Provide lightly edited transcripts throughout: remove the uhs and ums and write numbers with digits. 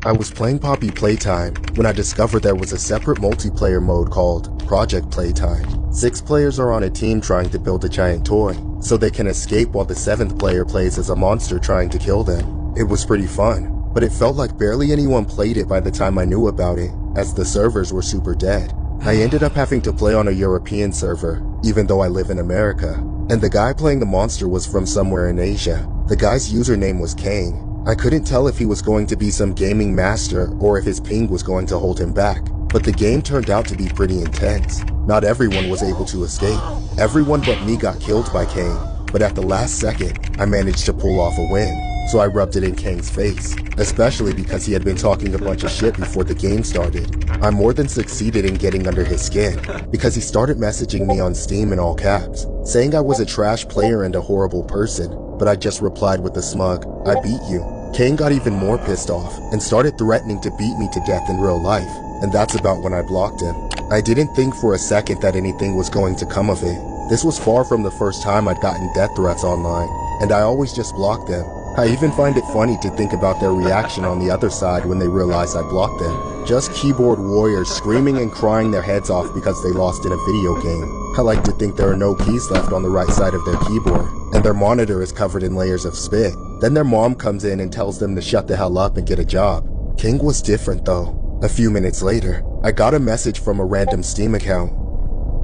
I was playing Poppy Playtime when I discovered there was a separate multiplayer mode called Project Playtime. 6 players are on a team trying to build a giant toy, so they can escape while the 7th player plays as a monster trying to kill them. It was pretty fun, but it felt like barely anyone played it by the time I knew about it, as the servers were super dead. I ended up having to play on a European server, even though I live in America, and the guy playing the monster was from somewhere in Asia. The guy's username was Kang. I couldn't tell if he was going to be some gaming master or if his ping was going to hold him back, but the game turned out to be pretty intense. Not everyone was able to escape. Everyone but me got killed by Kang, but at the last second, I managed to pull off a win, so I rubbed it in Kang's face, especially because he had been talking a bunch of shit before the game started. I more than succeeded in getting under his skin, because he started messaging me on Steam in all caps, saying I was a trash player and a horrible person, but I just replied with a smug, "I beat you." Kang got even more pissed off and started threatening to beat me to death in real life, and that's about when I blocked him. I didn't think for a second that anything was going to come of it. This was far from the first time I'd gotten death threats online, and I always just blocked them. I even find it funny to think about their reaction on the other side when they realize I blocked them. Just keyboard warriors screaming and crying their heads off because they lost in a video game. I like to think there are no keys left on the right side of their keyboard, and their monitor is covered in layers of spit. Then their mom comes in and tells them to shut the hell up and get a job. King was different though. A few minutes later, I got a message from a random Steam account.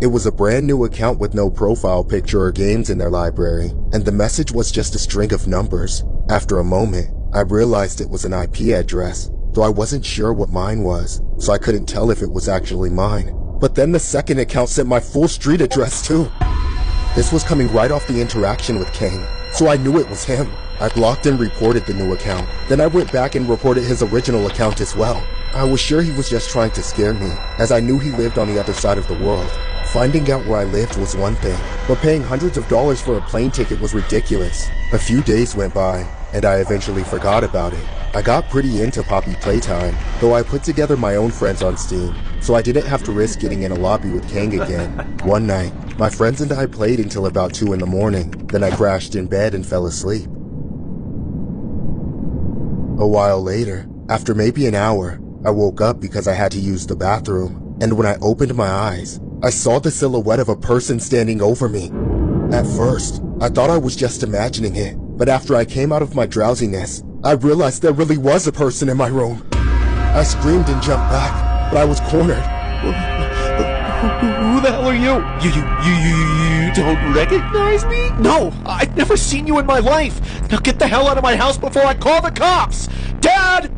It was a brand new account with no profile picture or games in their library, and the message was just a string of numbers. After a moment, I realized it was an IP address, though I wasn't sure what mine was, so I couldn't tell if it was actually mine. But then the second account sent my full street address too. This was coming right off the interaction with Kang, so I knew it was him. I blocked and reported the new account. Then I went back and reported his original account as well. I was sure he was just trying to scare me, as I knew he lived on the other side of the world. Finding out where I lived was one thing, but paying hundreds of dollars for a plane ticket was ridiculous. A few days went by, and I eventually forgot about it. I got pretty into Poppy Playtime, though I put together my own friends on Steam, so I didn't have to risk getting in a lobby with Kang again. One night, my friends and I played until about 2 in the morning, then I crashed in bed and fell asleep. A while later, after maybe an hour, I woke up because I had to use the bathroom, and when I opened my eyes, I saw the silhouette of a person standing over me. At first, I thought I was just imagining it, but after I came out of my drowsiness, I realized there really was a person in my room. I screamed and jumped back, but I was cornered. Who the hell are you? You don't recognize me? No, I've never seen you in my life. Now get the hell out of my house before I call the cops! Dad!